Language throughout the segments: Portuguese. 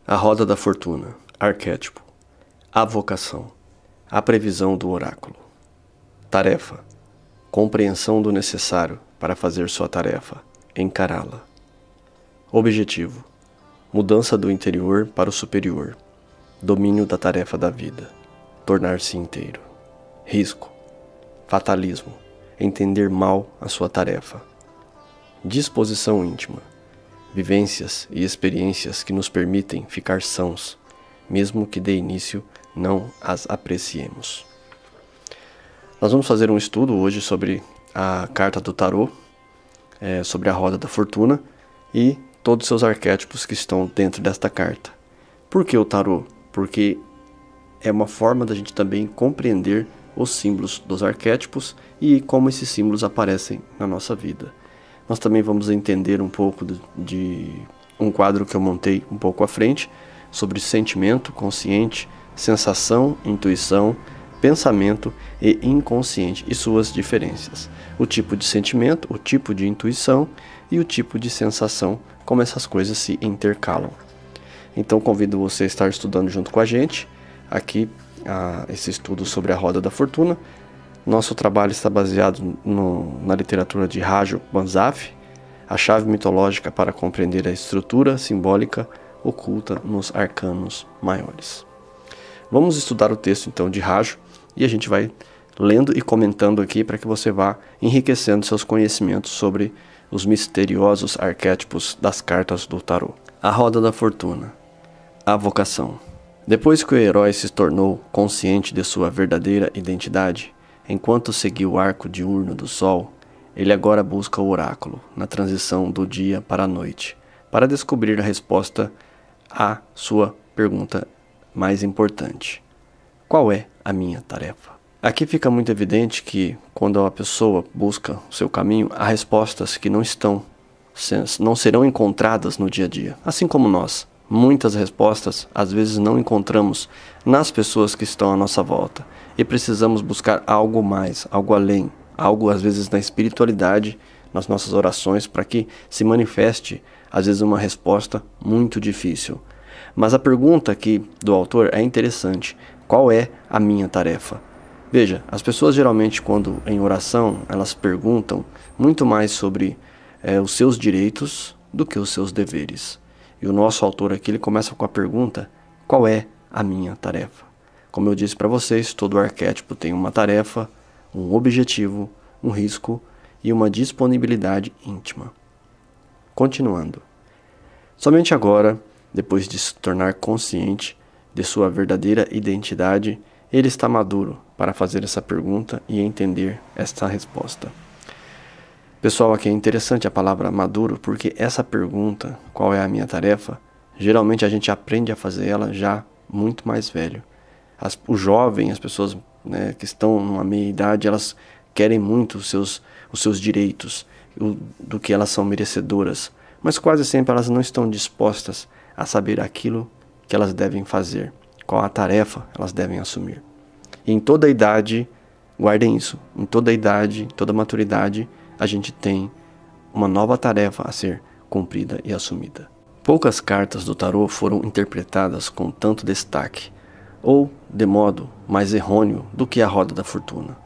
A roda da fortuna, arquétipo, a vocação, a previsão do oráculo. Tarefa, compreensão do necessário para fazer sua tarefa, encará-la. Objetivo, mudança do interior para o superior, domínio da tarefa da vida, tornar-se inteiro. Risco, fatalismo, entender mal a sua tarefa. Disposição íntima, vivências e experiências que nos permitem ficar sãos, mesmo que de início não as apreciemos. Nós vamos fazer um estudo hoje sobre a carta do tarô, sobre a roda da fortuna e todos os seus arquétipos que estão dentro desta carta. Por que o tarô? Porque é uma forma da gente também compreender os símbolos dos arquétipos e como esses símbolos aparecem na nossa vida. Nós também vamos entender um pouco de um quadro que eu montei um pouco à frente, sobre sentimento, consciente, sensação, intuição, pensamento e inconsciente e suas diferenças. O tipo de sentimento, o tipo de intuição e o tipo de sensação, como essas coisas se intercalam. Então convido você a estar estudando junto com a gente, aqui esse estudo sobre a roda da fortuna. Nosso trabalho está baseado na literatura de Raju Banzaf, a chave mitológica para compreender a estrutura simbólica oculta nos arcanos maiores. Vamos estudar o texto então de Raju e a gente vai lendo e comentando aqui para que você vá enriquecendo seus conhecimentos sobre os misteriosos arquétipos das cartas do tarô. A roda da fortuna, a vocação. Depois que o herói se tornou consciente de sua verdadeira identidade, enquanto seguiu o arco diurno do sol, ele agora busca o oráculo, na transição do dia para a noite, para descobrir a resposta à sua pergunta mais importante: qual é a minha tarefa? Aqui fica muito evidente que, quando a pessoa busca o seu caminho, há respostas que não serão encontradas no dia a dia, assim como nós. Muitas respostas, às vezes, não encontramos nas pessoas que estão à nossa volta. E precisamos buscar algo mais, algo além, algo às vezes na espiritualidade, nas nossas orações, para que se manifeste, às vezes, uma resposta muito difícil. Mas a pergunta aqui do autor é interessante: qual é a minha tarefa? Veja, as pessoas geralmente, quando em oração, elas perguntam muito mais sobre os seus direitos do que os seus deveres. E o nosso autor aqui, ele começa com a pergunta: qual é a minha tarefa? Como eu disse para vocês, todo arquétipo tem uma tarefa, um objetivo, um risco e uma disponibilidade íntima. Continuando. Somente agora, depois de se tornar consciente de sua verdadeira identidade, ele está maduro para fazer essa pergunta e entender esta resposta. Pessoal, aqui é interessante a palavra maduro, porque essa pergunta, qual é a minha tarefa, geralmente a gente aprende a fazer ela já muito mais velho. O jovem, as pessoas que estão numa meia-idade, elas querem muito os seus direitos, do que elas são merecedoras, mas quase sempre elas não estão dispostas a saber aquilo que elas devem fazer, qual a tarefa elas devem assumir. E em toda a idade, guardem isso, em toda a idade, em toda a maturidade, a gente tem uma nova tarefa a ser cumprida e assumida. Poucas cartas do tarô foram interpretadas com tanto destaque, ou de modo mais errôneo do que a roda da fortuna.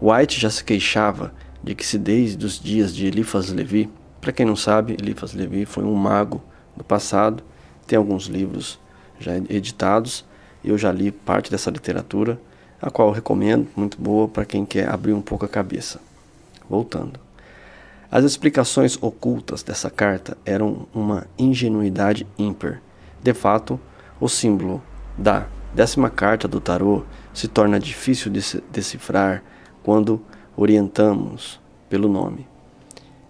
White já se queixava de que se desde os dias de Eliphas Levi, para quem não sabe, Eliphas Levi foi um mago do passado, tem alguns livros já editados, eu já li parte dessa literatura, a qual eu recomendo, muito boa para quem quer abrir um pouco a cabeça. Voltando. As explicações ocultas dessa carta eram uma ingenuidade ímpar. De fato, o símbolo da 10ª carta do tarô se torna difícil de decifrar quando orientamos pelo nome.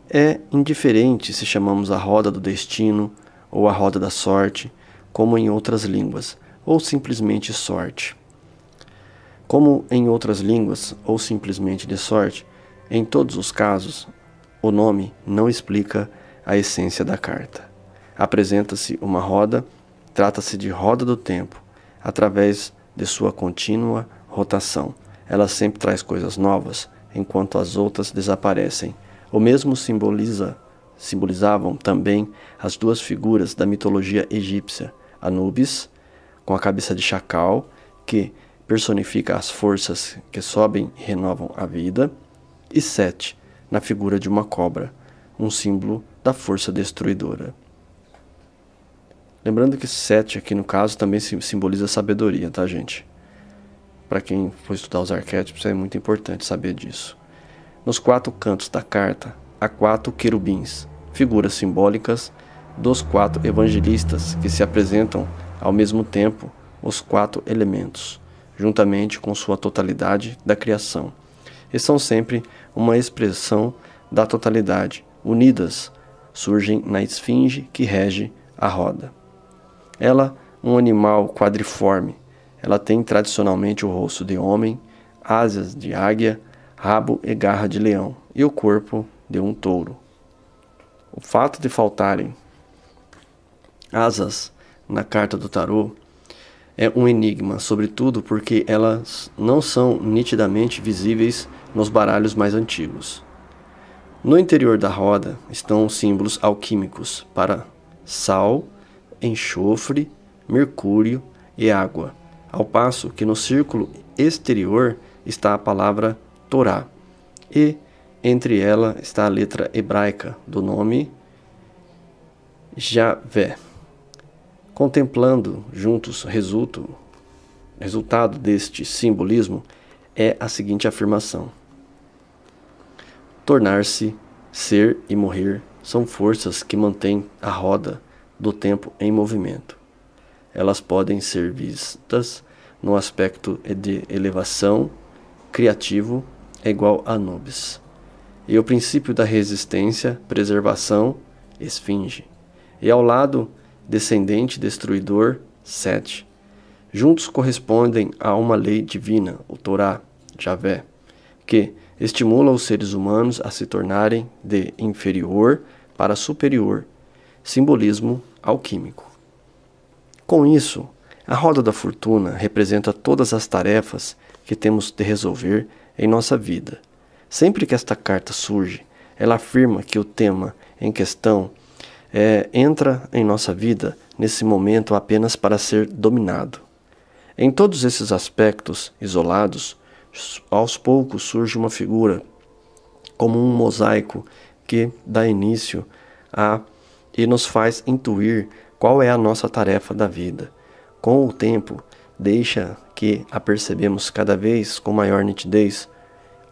É indiferente se chamamos a roda do destino ou a roda da sorte, como em outras línguas, ou simplesmente sorte. Como em outras línguas, ou simplesmente de sorte, em todos os casos, o nome não explica a essência da carta. Apresenta-se uma roda, trata-se de roda do tempo, através de sua contínua rotação. Ela sempre traz coisas novas, enquanto as outras desaparecem. O mesmo simbolizavam também as duas figuras da mitologia egípcia, Anubis, com a cabeça de chacal, que personifica as forças que sobem e renovam a vida, e Set, na figura de uma cobra, um símbolo da força destruidora. Lembrando que Set aqui no caso também simboliza sabedoria, tá, gente? Para quem for estudar os arquétipos é muito importante saber disso. Nos 4 cantos da carta há 4 querubins, figuras simbólicas dos 4 evangelistas que se apresentam ao mesmo tempo os 4 elementos, juntamente com sua totalidade da criação. E são sempre uma expressão da totalidade, unidas, surgem na esfinge que rege a roda. Ela, um animal quadriforme, ela tem tradicionalmente o rosto de homem, asas de águia, rabo e garra de leão, e o corpo de um touro. O fato de faltarem asas na carta do tarô é um enigma, sobretudo porque elas não são nitidamente visíveis nos baralhos mais antigos. No interior da roda estão símbolos alquímicos para sal, enxofre, mercúrio e água, ao passo que no círculo exterior está a palavra Torá, e entre ela está a letra hebraica do nome Javé. Contemplando juntos resultado deste simbolismo é a seguinte afirmação: tornar-se, ser e morrer são forças que mantêm a roda do tempo em movimento. Elas podem ser vistas no aspecto de elevação criativo é igual a Anubis, e o princípio da resistência, preservação, esfinge, e ao lado descendente destruidor, Set. Juntos correspondem a uma lei divina, o Torá, Javé, que estimula os seres humanos a se tornarem de inferior para superior, simbolismo alquímico. Com isso, a roda da fortuna representa todas as tarefas que temos de resolver em nossa vida. Sempre que esta carta surge, ela afirma que o tema em questão entra em nossa vida nesse momento apenas para ser dominado. Em todos esses aspectos isolados, aos poucos surge uma figura, como um mosaico que dá início e nos faz intuir qual é a nossa tarefa da vida. Com o tempo, deixa que a percebemos cada vez com maior nitidez,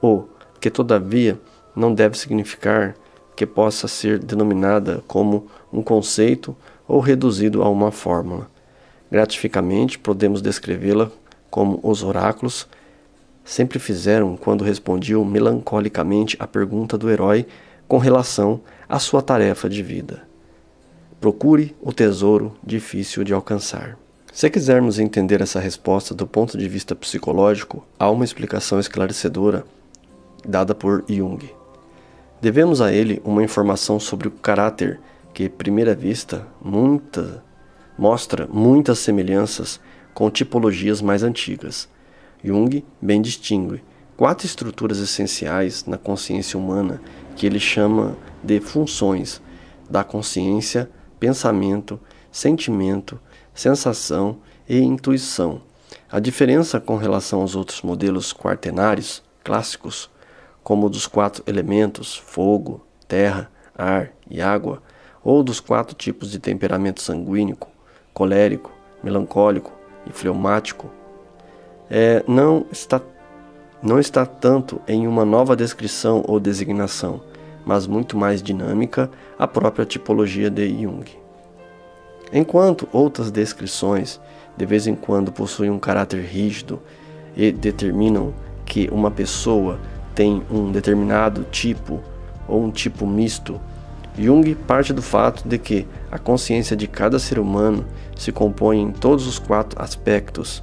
ou que todavia não deve significar que possa ser denominada como um conceito ou reduzido a uma fórmula. Gratificamente, podemos descrevê-la como os oráculos sempre fizeram quando respondiam melancolicamente à pergunta do herói com relação à sua tarefa de vida. Procure o tesouro difícil de alcançar. Se quisermos entender essa resposta do ponto de vista psicológico, há uma explicação esclarecedora dada por Jung. Devemos a ele uma informação sobre o caráter que, à primeira vista, mostra muitas semelhanças com tipologias mais antigas. Jung bem distingue 4 estruturas essenciais na consciência humana que ele chama de funções da consciência: pensamento, sentimento, sensação e intuição. A diferença com relação aos outros modelos quaternários clássicos, como o dos 4 elementos, fogo, terra, ar e água, ou dos 4 tipos de temperamento sanguíneo, colérico, melancólico e fleumático, não está tanto em uma nova descrição ou designação, mas muito mais dinâmica a própria tipologia de Jung. Enquanto outras descrições de vez em quando possuem um caráter rígido e determinam que uma pessoa tem um determinado tipo ou um tipo misto, Jung parte do fato de que a consciência de cada ser humano se compõe em todos os 4 aspectos,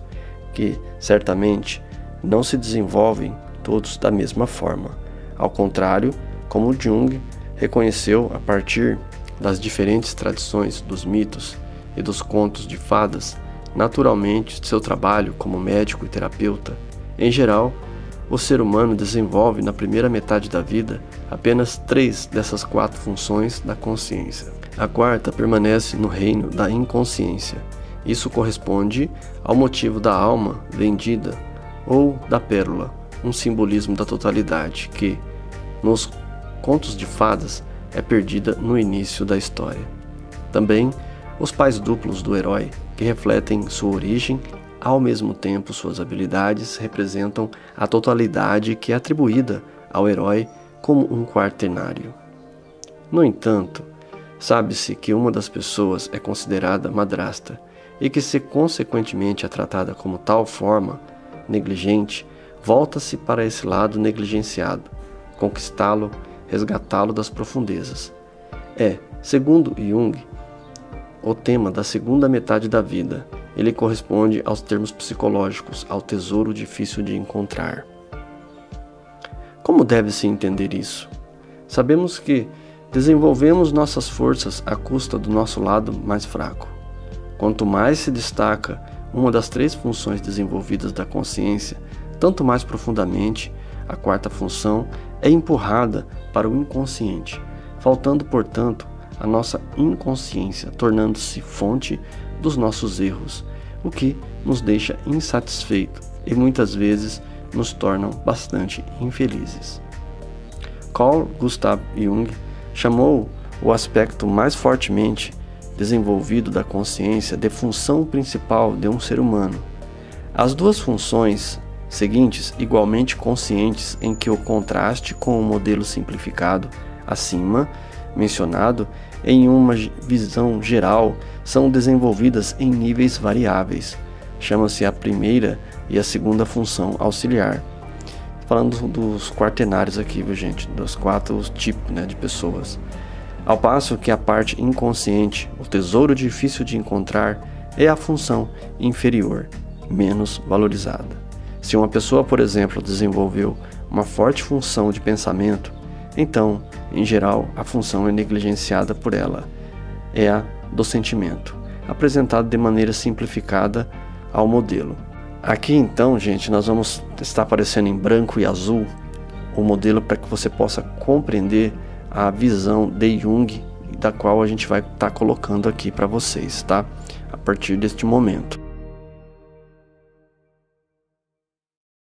que certamente não se desenvolvem todos da mesma forma. Ao contrário, como Jung reconheceu a partir das diferentes tradições dos mitos e dos contos de fadas, naturalmente seu trabalho como médico e terapeuta, em geral, o ser humano desenvolve na primeira metade da vida apenas 3 dessas 4 funções da consciência. A quarta permanece no reino da inconsciência Isso corresponde ao motivo da alma vendida ou da pérola, um simbolismo da totalidade que, nos contos de fadas, é perdida no início da história. Também os pais duplos do herói, que refletem sua origem, ao mesmo tempo suas habilidades, representam a totalidade que é atribuída ao herói como um quaternário. No entanto, sabe-se que uma das pessoas é considerada madrasta e que, se consequentemente é tratada como tal forma negligente, volta-se para esse lado negligenciado, conquistá-lo, resgatá-lo das profundezas. Segundo Jung, o tema da segunda metade da vida. Ele corresponde aos termos psicológicos, ao tesouro difícil de encontrar. Como deve-se entender isso? Sabemos que desenvolvemos nossas forças à custa do nosso lado mais fraco. Quanto mais se destaca uma das 3 funções desenvolvidas da consciência, tanto mais profundamente a 4ª função é empurrada para o inconsciente, faltando, portanto, a nossa inconsciência, tornando-se fonte dos nossos erros, o que nos deixa insatisfeitos e muitas vezes nos tornam bastante infelizes. Carl Gustav Jung chamou o aspecto mais fortemente desenvolvido da consciência de função principal de um ser humano. As 2 funções seguintes, igualmente conscientes, em que o contraste com o modelo simplificado acima mencionado, em uma visão geral, são desenvolvidas em níveis variáveis. Chama-se a primeira e a segunda função auxiliar. Falando dos quaternários aqui, viu, gente? Dos 4 tipos, de pessoas. Ao passo que a parte inconsciente, o tesouro difícil de encontrar, é a função inferior, menos valorizada. Se uma pessoa, por exemplo, desenvolveu uma forte função de pensamento, então, em geral, a função é negligenciada por ela. É a do sentimento, apresentado de maneira simplificada ao modelo. Aqui então, gente, nós vamos estar aparecendo em branco e azul o modelo para que você possa compreender a visão de Jung, da qual a gente vai estar colocando aqui para vocês, tá? A partir deste momento.